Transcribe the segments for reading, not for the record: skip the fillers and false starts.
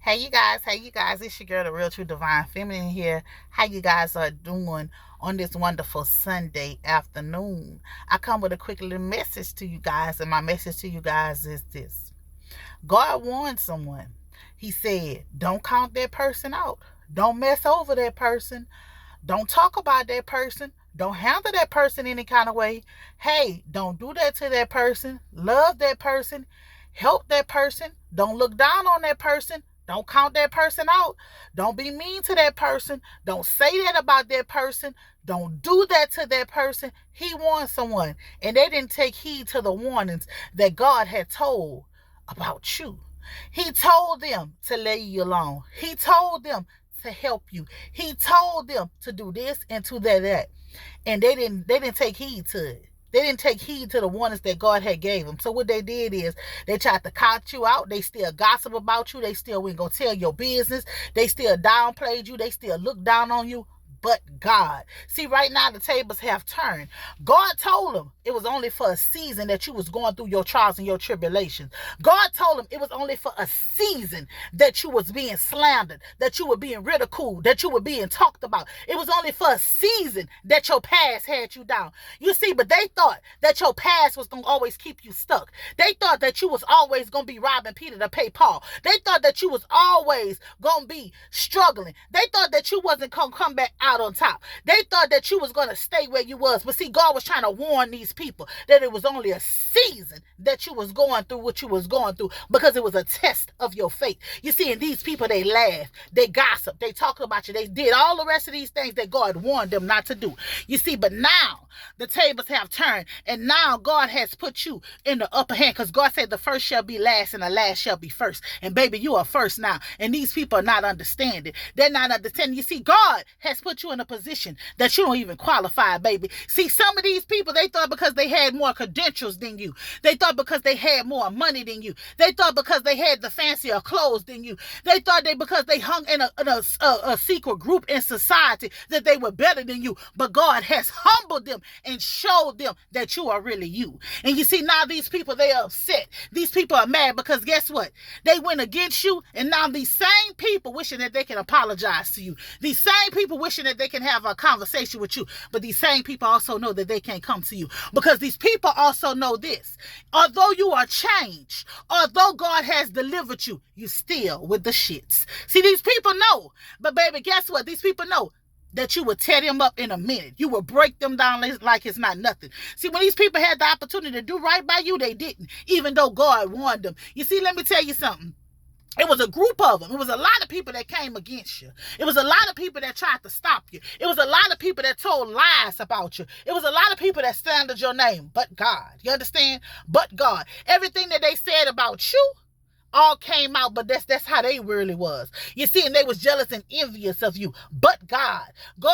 Hey you guys, it's your girl, the Real True Divine Feminine here. How you guys are doing on this wonderful Sunday afternoon? I come with a quick little message to you guys, and my message to you guys is this. God warned someone. He said, don't count that person out. Don't mess over that person. Don't talk about that person. Don't handle that person any kind of way. Hey, don't do that to that person. Love that person. Help that person. Don't look down on that person. Don't count that person out. Don't be mean to that person. Don't say that about that person. Don't do that to that person. He warned someone, and they didn't take heed to the warnings that God had told about you. He told them to lay you alone. He told them to help you. He told them to do this and to that. And they didn't take heed to it. They didn't take heed to the warnings that God had gave them. So what they did is they tried to count you out. They still gossip about you. They still went go tell your business. They still downplayed you. They still looked down on you. But God. See, right now the tables have turned. God told them it was only for a season that you was going through your trials and your tribulations. God told them it was only for a season that you was being slandered, that you were being ridiculed, that you were being talked about. It was only for a season that your past had you down. You see, but they thought that your past was going to always keep you stuck. They thought that you was always going to be robbing Peter to pay Paul. They thought that you was always going to be struggling. They thought that you wasn't going to come back out on top. They thought that you was going to stay where you was. But see, God was trying to warn these people that it was only a season that you was going through what you was going through, because it was a test of your faith. You see, and these people, they laughed, they gossiped, they talked about you, they did all the rest of these things that God warned them not to do. You see, but now the tables have turned, and now God has put you in the upper hand, because God said the first shall be last and the last shall be first. And baby, you are first now, and these people are not understanding. They're not understanding. You see, God has put you in a position that you don't even qualify, baby. See, some of these people, they thought because they had more credentials than you. They thought because they had more money than you. They thought because they had the fancier clothes than you. They thought because they hung in a secret group in society that they were better than you. But God has humbled them and showed them that you are really you. And you see, now these people, they are upset. These people are mad because guess what? They went against you, and now these same people wishing that they can apologize to you. These same people wishing that they can have a conversation with you. But these same people also know that they can't come to you, because these people also know this. Although you are changed, although God has delivered you, you still with the shits. See, these people know. But baby, guess what? These people know that you will tear them up in a minute. You will break them down like it's not nothing. See, when these people had the opportunity to do right by you, they didn't, even though God warned them. You see, let me tell you something. It was a group of them. It was a lot of people that came against you. It was a lot of people that tried to stop you. It was a lot of people that told lies about you. It was a lot of people that slandered your name. But God. You understand? But God. Everything that they said about you all came out, but that's how they really was. You see, and they was jealous and envious of you. But God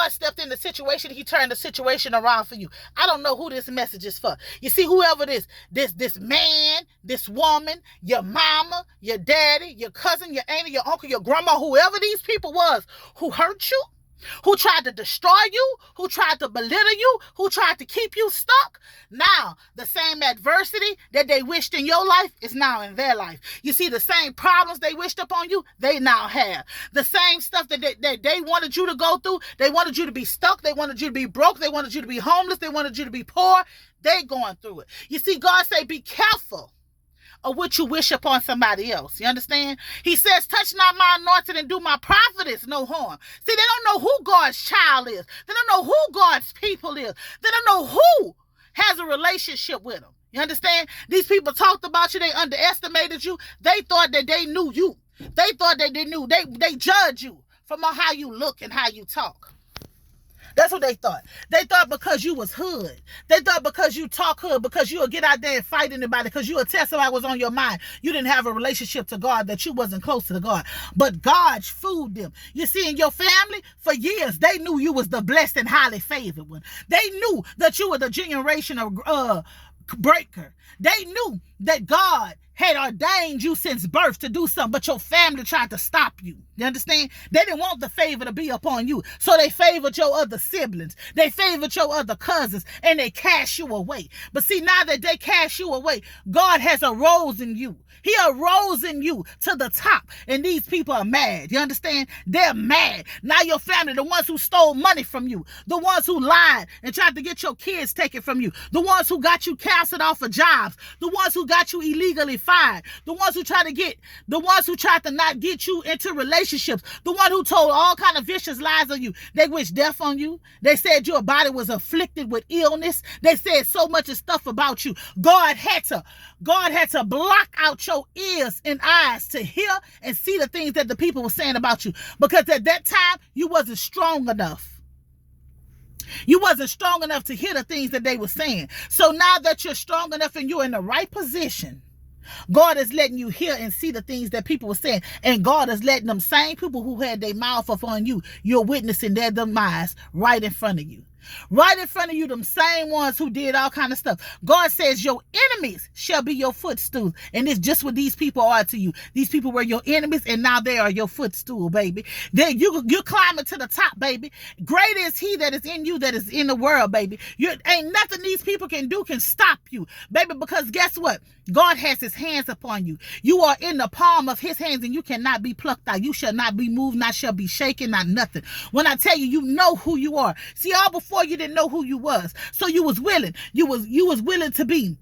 stepped in the situation. He turned the situation around for you. I don't know who this message is for. You see, whoever this man, this woman, your mama, your daddy, your cousin, your auntie, your uncle, your grandma, whoever these people was who hurt you, who tried to destroy you, who tried to belittle you, who tried to keep you stuck. Now, the same adversity that they wished in your life is now in their life. You see, the same problems they wished upon you, they now have. The same stuff that they wanted you to go through, they wanted you to be stuck, they wanted you to be broke, they wanted you to be homeless, they wanted you to be poor, they going through it. You see, God say, be careful of what you wish upon somebody else. You understand? He says, touch not my anointed and do my prophetess no harm. See, they don't know who God's child is. They don't know who God's people is. They don't know who has a relationship with them. You understand? These people talked about you. They underestimated you. They thought that they knew you. They thought that they knew. They judge you from how you look and how you talk. That's what they thought. They thought because you was hood. They thought because you talk hood, because you would get out there and fight anybody, because you would tell somebody was on your mind. You didn't have a relationship to God, that you wasn't close to the God. But God fooled them. You see, in your family, for years, they knew you was the blessed and highly favored one. They knew that you were the generational breaker. They knew that God had ordained you since birth to do something, but your family tried to stop you. You understand? They didn't want the favor to be upon you, so they favored your other siblings. They favored your other cousins, and they cast you away. But see, now that they cast you away, God has arose in you. He arose in you to the top, and these people are mad. You understand? They're mad. Now your family, the ones who stole money from you, the ones who lied and tried to get your kids taken from you, the ones who got you canceled off of jobs, the ones who got you illegally fired, the ones who tried to not get you into relationships, the one who told all kind of vicious lies on you. They wished death on you. They said your body was afflicted with illness. They said so much of stuff about you. God had to block out your ears and eyes to hear and see the things that the people were saying about you, because at that time you wasn't strong enough. You wasn't strong enough to hear the things that they were saying. So now that you're strong enough and you're in the right position, God is letting you hear and see the things that people were saying. And God is letting them same people who had their mouth up on you, you're witnessing their demise right in front of you. Right in front of you, them same ones who did all kind of stuff. God says your enemies shall be your footstool. And it's just what these people are to you. These people were your enemies, and now they are your footstool, baby. You're climbing to the top, baby. Greater is he that is in you that is in the world, baby. Ain't nothing these people can do can stop you, baby, because guess what? God has his hands upon you. You are in the palm of his hands, and you cannot be plucked out. You shall not be moved, not shall be shaken, not nothing. When I tell you, you know who you are. See, all before you didn't know who you was. So you was willing. You was willing to be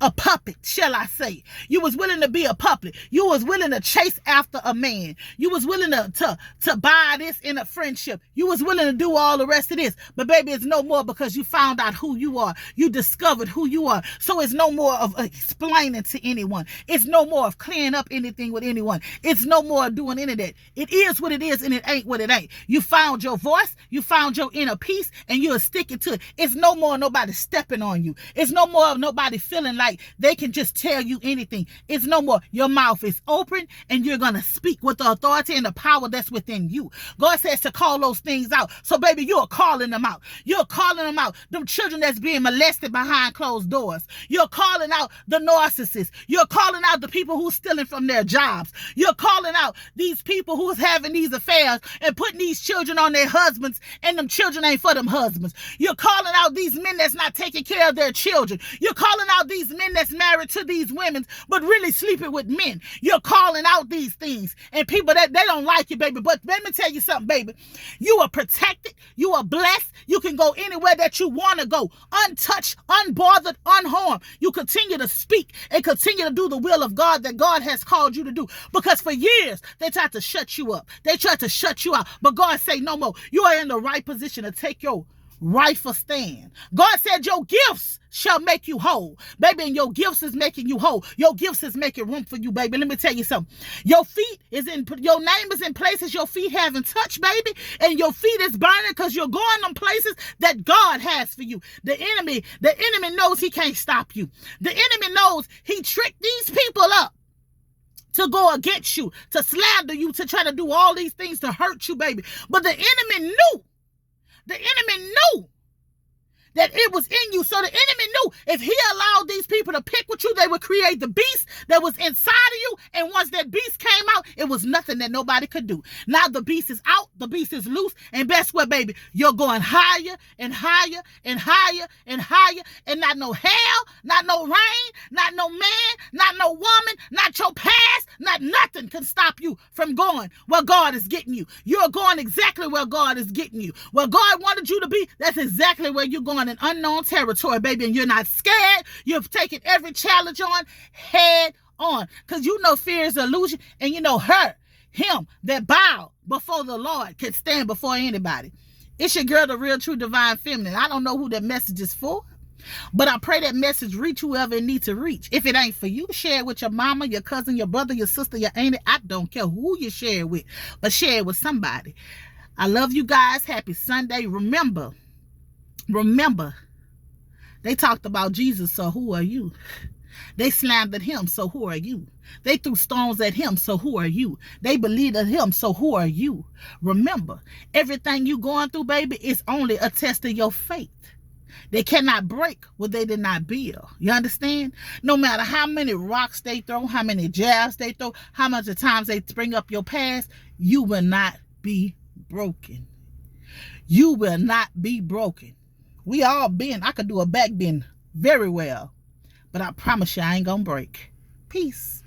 a puppet, shall I say. You was willing to be a puppet. You was willing to chase after a man. You was willing to buy this in a friendship. You was willing to do all the rest of this. But baby, it's no more, because you found out who you are. You discovered who you are. So it's no more of explaining to anyone. It's no more of clearing up anything with anyone. It's no more of doing any of that. It is what it is, and it ain't what it ain't. You found your voice. You found your inner peace, and you're sticking to it. It's no more nobody stepping on you. It's no more of nobody feeling like they can just tell you anything. It's no more. Your mouth is open, and you're going to speak with the authority and the power that's within you. God says to call those things out. So baby, you're calling them out. You're calling them out. Them children that's being molested behind closed doors. You're calling out the narcissists. You're calling out the people who's stealing from their jobs. You're calling out these people who's having these affairs and putting these children on their husbands, and them children ain't for them husbands. You're calling out these men that's not taking care of their children. You're calling out these men that's married to these women but really sleeping with men. You're calling out these things, and people that they don't like you, baby. But let me tell you something, baby. You are protected. You are blessed. You can go anywhere that you want to go, untouched, unbothered, unharmed. You continue to speak and continue to do the will of God that God has called you to do, because for years they tried to shut you up. They tried to shut you out, but God say no more. You are in the right position to take your rightful stand. God said your gifts shall make you whole, baby, and your gifts is making you whole. Your gifts is making room for you, baby. Let me tell you something. Your name is in places your feet haven't touched, baby, and your feet is burning because you're going them places that God has for you. The enemy knows he can't stop you. The enemy knows he tricked these people up to go against you, to slander you, to try to do all these things to hurt you, baby. But the enemy knew that it was in you. So the enemy knew if he allowed these people to pick with you, they would create the beast that was inside of you. And once that beast came out, it was nothing that nobody could do. Now the beast is out, the beast is loose, and guess what, baby? You're going higher and higher and higher and higher, and not no hell, not no rain, not no man, not no woman, not your past, not nothing can stop you from going where God is getting you. You're going exactly where God is getting you. Where God wanted you to be, that's exactly where you're going, in unknown territory, baby, and you're not scared. You've taken every challenge on head on, because you know fear is an illusion, and you know him that bow before the Lord can stand before anybody. It's your girl, the real, true, divine feminine. I don't know who that message is for, but I pray that message reach whoever it needs to reach. If it ain't for you, share it with your mama, your cousin, your brother, your sister, your auntie. I don't care who you share it with, but share it with somebody. I love you guys. Happy Sunday. Remember, they talked about Jesus, so who are you? They slandered him, so who are you? They threw stones at him, so who are you? They believed in him, so who are you? Remember, everything you going through, baby, is only a test of your faith. They cannot break what they did not build. You understand? No matter how many rocks they throw, how many jabs they throw, how much of times they bring up your past, you will not be broken. You will not be broken. We all been. I could do a back bend very well. But I promise you I ain't gonna break. Peace.